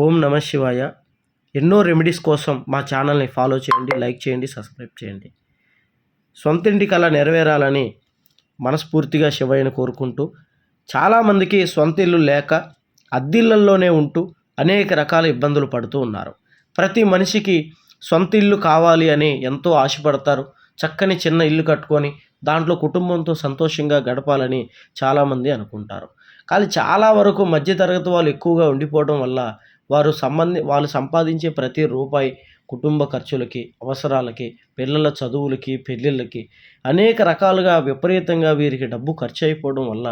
ఓం నమ శివాయ. ఎన్నో రెమెడీస్ కోసం మా ఛానల్ని ఫాలో చేయండి, లైక్ చేయండి, సబ్స్క్రైబ్ చేయండి. సొంతింటి కల నెరవేరాలని మనస్ఫూర్తిగా శివయ్యను కోరుకుంటూ, చాలామందికి సొంత ఇల్లు లేక అద్దిళ్ళల్లోనే ఉంటూ అనేక రకాల ఇబ్బందులు పడుతూ ఉన్నారు. ప్రతి మనిషికి సొంత ఇల్లు కావాలి అని ఎంతో ఆశపడతారు. చక్కని చిన్న ఇల్లు కట్టుకొని దాంట్లో కుటుంబంతో సంతోషంగా గడపాలని చాలామంది అనుకుంటారు. కానీ చాలా వరకు మధ్యతరగతి వాళ్ళు ఎక్కువగా ఉండిపోవడం వల్ల వాళ్ళు సంపాదించే ప్రతి రూపాయి కుటుంబ ఖర్చులకి, అవసరాలకి, పిల్లల చదువులకి, పెళ్ళిళ్ళకి అనేక రకాలుగా విపరీతంగా వీరికి డబ్బు ఖర్చు అయిపోవడం వల్ల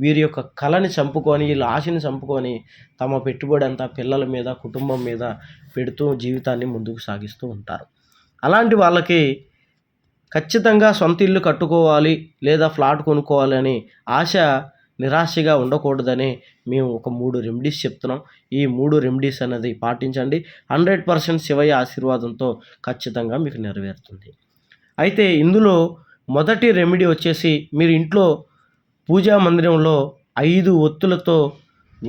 వీరి యొక్క కలని చంపుకొని, వీళ్ళ ఆశని చంపుకొని తమ పెట్టుబడి అంతా పిల్లల మీద, కుటుంబం మీద పెడుతూ జీవితాన్ని ముందుకు సాగిస్తూ ఉంటారు. అలాంటి వాళ్ళకి ఖచ్చితంగా సొంత ఇల్లు కట్టుకోవాలి లేదా ఫ్లాట్ కొనుక్కోవాలి అని ఆశ నిరాశగా ఉండకూడదని మేము ఒక 3 రెమెడీస్ చెప్తున్నాం. ఈ 3 రెమెడీస్ అనేది పాటించండి. 100% శివయ్య ఆశీర్వాదంతో ఖచ్చితంగా మీకు నెరవేరుతుంది. అయితే ఇందులో మొదటి రెమెడీ వచ్చేసి, మీరు ఇంట్లో పూజా మందిరంలో 5 ఒత్తులతో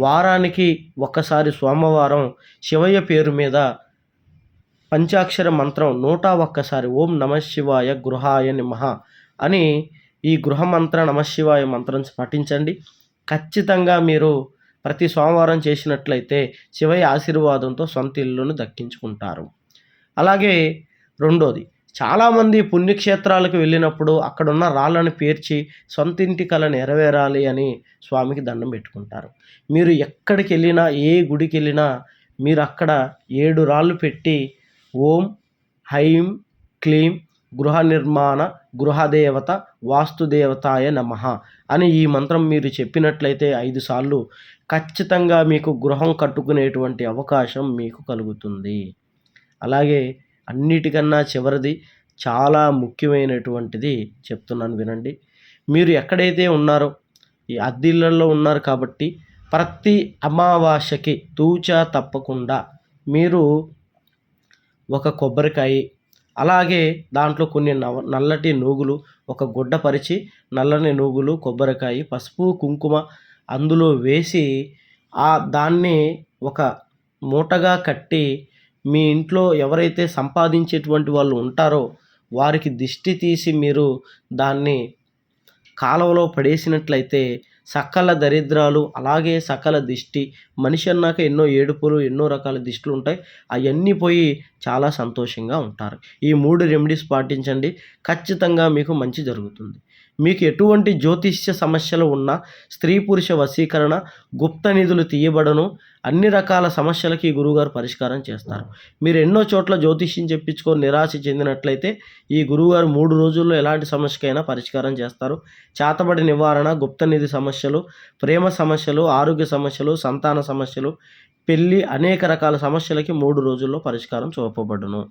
వారానికి ఒక్కసారి సోమవారం శివయ్య పేరు మీద పంచాక్షర మంత్రం 101 ఓం నమఃశివాయ గృహాయ నమః అని ఈ గృహమంత్ర నమఃశివాయ మంత్రం పఠించండి. ఖచ్చితంగా మీరు ప్రతి సోమవారం చేసినట్లయితే శివయ్య ఆశీర్వాదంతో సొంత ఇల్లును దక్కించుకుంటారు. అలాగే రెండోది, చాలామంది పుణ్యక్షేత్రాలకు వెళ్ళినప్పుడు అక్కడున్న రాళ్ళను పేర్చి సొంతింటి కల నెరవేరాలి అని స్వామికి దండం పెట్టుకుంటారు. మీరు ఎక్కడికి వెళ్ళినా, ఏ గుడికి వెళ్ళినా మీరు అక్కడ 7 రాళ్ళు పెట్టి ఓం హైం క్లీం గృహ నిర్మాణ గృహదేవత వాస్తుదేవతాయ నమః అని ఈ మంత్రం మీరు చెప్పినట్లయితే 5 సార్లు ఖచ్చితంగా మీకు గృహం కట్టుకునేటువంటి అవకాశం మీకు కలుగుతుంది. అలాగే అన్నిటికన్నా చివరిది, చాలా ముఖ్యమైనటువంటిది చెప్తున్నాను వినండి. మీరు ఎక్కడైతే ఉన్నారో ఈ అద్దిళ్ళల్లో ఉన్నారు కాబట్టి ప్రతి అమావాస్యకి తూచా తప్పకుండా మీరు ఒక కొబ్బరికాయ, అలాగే దాంట్లో కొన్ని నల్లటి నూగులు, ఒక గుడ్డ పరిచి నల్లని నూగులు, కొబ్బరికాయ, పసుపు, కుంకుమ అందులో వేసి దాన్ని ఒక మూటగా కట్టి మీ ఇంట్లో ఎవరైతే సంపాదించేటువంటి వాళ్ళు ఉంటారో వారికి దిష్టి తీసి మీరు దాన్ని కాలువలో పడేసినట్లయితే సకల దరిద్రాలు, అలాగే సకల దిష్టి, మనిషి అన్నాక ఎన్నో ఏడుపులు, ఎన్నో రకాల దిష్టిలు ఉంటాయి, అవన్నీ పోయి చాలా సంతోషంగా ఉంటారు. ఈ 3 రెమెడీస్ పాటించండి, ఖచ్చితంగా మీకు మంచి జరుగుతుంది. మీకు ఎటువంటి జ్యోతిష్య సమస్యలు ఉన్నా, స్త్రీ పురుష వశీకరణ, గుప్త నిధులు తీయబడను, అన్ని రకాల సమస్యలకి గురువుగారు పరిష్కారం చేస్తారు. మీరు ఎన్నో చోట్ల జ్యోతిష్యం చెప్పించుకొని నిరాశ చెందినట్లయితే ఈ గురువుగారు 3 రోజుల్లో ఎలాంటి సమస్యకైనా పరిష్కారం చేస్తారు. చేతబడి నివారణ, గుప్త నిధి సమస్యలు, ప్రేమ సమస్యలు, ఆరోగ్య సమస్యలు, సంతాన సమస్యలు, పెళ్ళి, అనేక రకాల సమస్యలకి 3 రోజుల్లో పరిష్కారం చూపబడును.